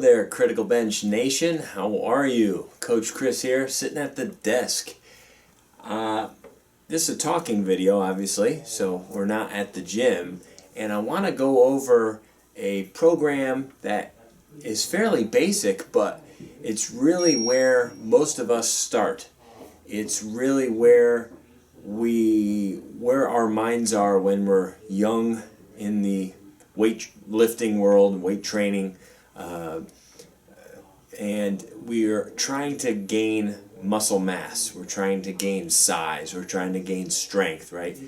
there, Critical Bench Nation. How are you? Coach Chris here, sitting at the desk. This is a talking video, obviously, so we're not at the gym. And I want to go over a program that is fairly basic, but it's really where most of us start. It's really where our minds are when we're young in the weightlifting world, weight training, and we're trying to gain muscle mass, we're trying to gain size, we're trying to gain strength, right?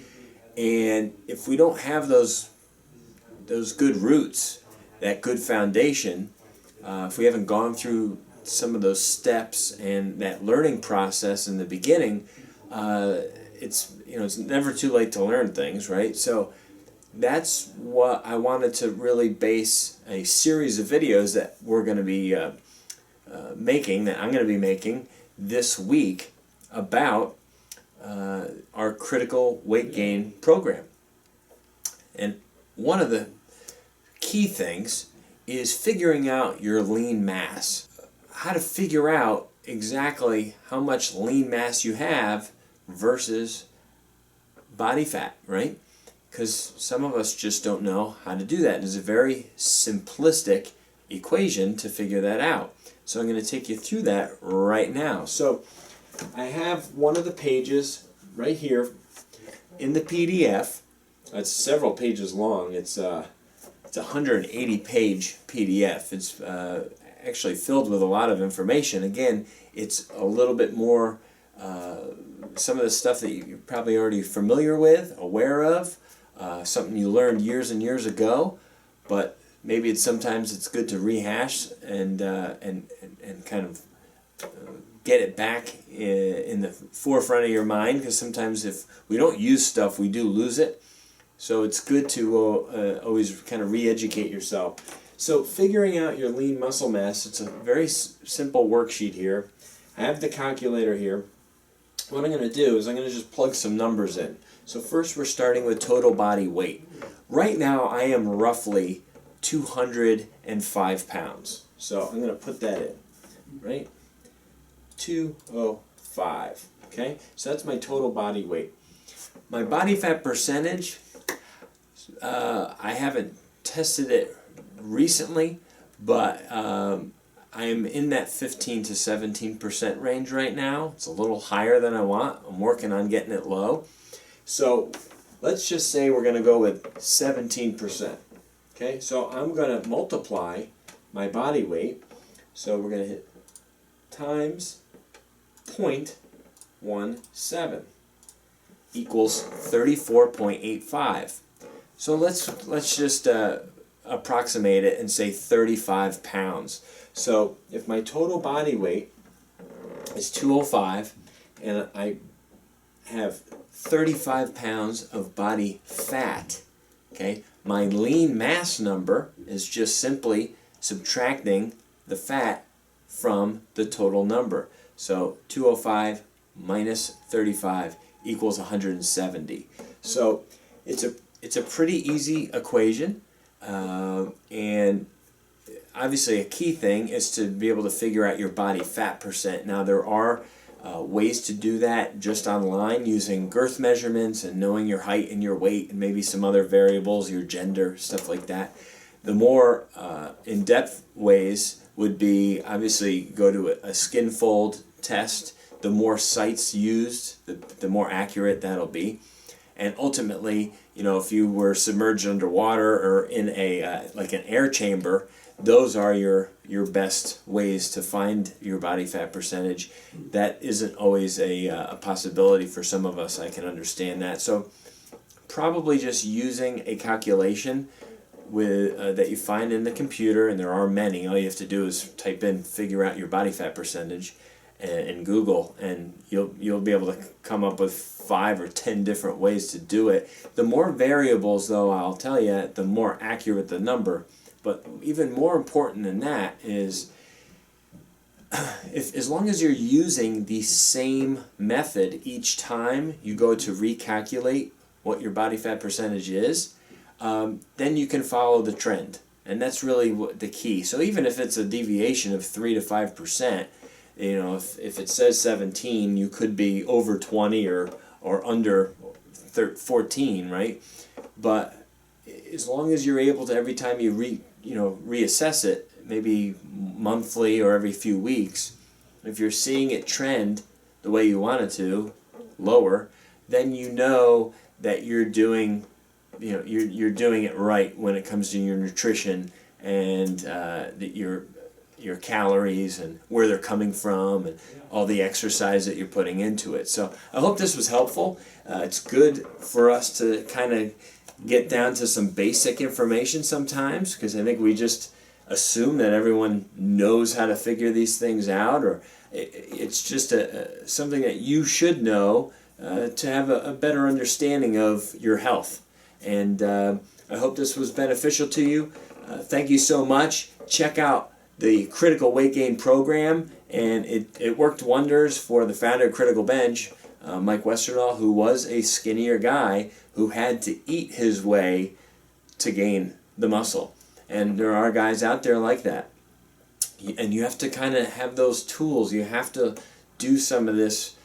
And if we don't have those good roots, that good foundation, if we haven't gone through some of those steps and that learning process in the beginning, it's never too late to learn things, right? So that's what I wanted to really base a series of videos that we're going to be making, that I'm going to be making this week about our critical weight gain program. And one of the key things is figuring out your lean mass. How to figure out exactly how much lean mass you have versus body fat, right? Because some of us just don't know how to do that. It's a very simplistic equation to figure that out. So I'm going to take you through that right now. So I have one of the pages right here in the PDF. It's several pages long. It's a 180-page PDF. It's actually filled with a lot of information. Again, it's a little bit more some of the stuff that you're probably already familiar with, aware of, something you learned years and years ago, but maybe sometimes it's good to rehash and kind of get it back in the forefront of your mind, because sometimes if we don't use stuff, we do lose it. So it's good to always kind of re-educate yourself. So figuring out your lean muscle mass, it's a very simple worksheet here. I have the calculator here. What I'm going to do is I'm going to just plug some numbers in. So first we're starting with total body weight. Right now I am roughly 205 pounds. So I'm going to put that in, right? 205, okay? So that's my total body weight. My body fat percentage, I haven't tested it recently, but I am in that 15 to 17% range right now. It's a little higher than I want. I'm working on getting it low. So let's just say we're going to go with 17%. Okay, so I'm going to multiply my body weight. So we're going to hit times 0.17 equals 34.85. So let's just approximate it and say 35 pounds. So if my total body weight is 205 and I have 35 pounds of body fat, okay, my lean mass number is just simply subtracting the fat from the total number. So 205 minus 35 equals 170. So it's a pretty easy equation, and obviously a key thing is to be able to figure out your body fat percent. Now there are ways to do that just online using girth measurements and knowing your height and your weight and maybe some other variables, your gender, stuff like that. The more in-depth ways would be obviously go to a skin fold test. The more sites used, the more accurate that'll be. And ultimately, if you were submerged underwater or in a like an air chamber, those are your best ways to find your body fat percentage. That isn't always a possibility for some of us. I can understand that. So probably just using a calculation with that you find in the computer, and there are many. All you have to do is type in figure out your body fat percentage in Google, and you'll be able to come up with 5 or 10 different ways to do it. The more variables, though, I'll tell you, the more accurate the number. But even more important than that is, as long as you're using the same method each time you go to recalculate what your body fat percentage is, then you can follow the trend. And that's really the key. So even if it's a deviation of 3 to 5%, if it says 17, you could be over 20 or under 14, right? But as long as you're able to, every time you reassess it, maybe monthly or every few weeks, if you're seeing it trend the way you want it to, lower, then you know that you're doing doing it right when it comes to your nutrition and your calories and where they're coming from and all the exercise that you're putting into it. So I hope this was helpful. It's good for us to kind of get down to some basic information sometimes, because I think we just assume that everyone knows how to figure these things out, or it's just something that you should know to have a better understanding of your health. And I hope this was beneficial to you. Thank you so much. Check out the Critical Weight Gain program, and it worked wonders for the founder of Critical Bench, Mike Westerdahl, who was a skinnier guy who had to eat his way to gain the muscle. And there are guys out there like that. And you have to kind of have those tools. You have to do some of this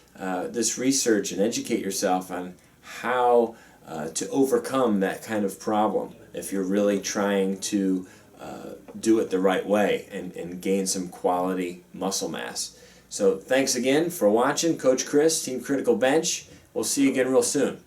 research and educate yourself on how to overcome that kind of problem if you're really trying to do it the right way and gain some quality muscle mass. So thanks again for watching. Coach Chris, Team Critical Bench. We'll see you again real soon.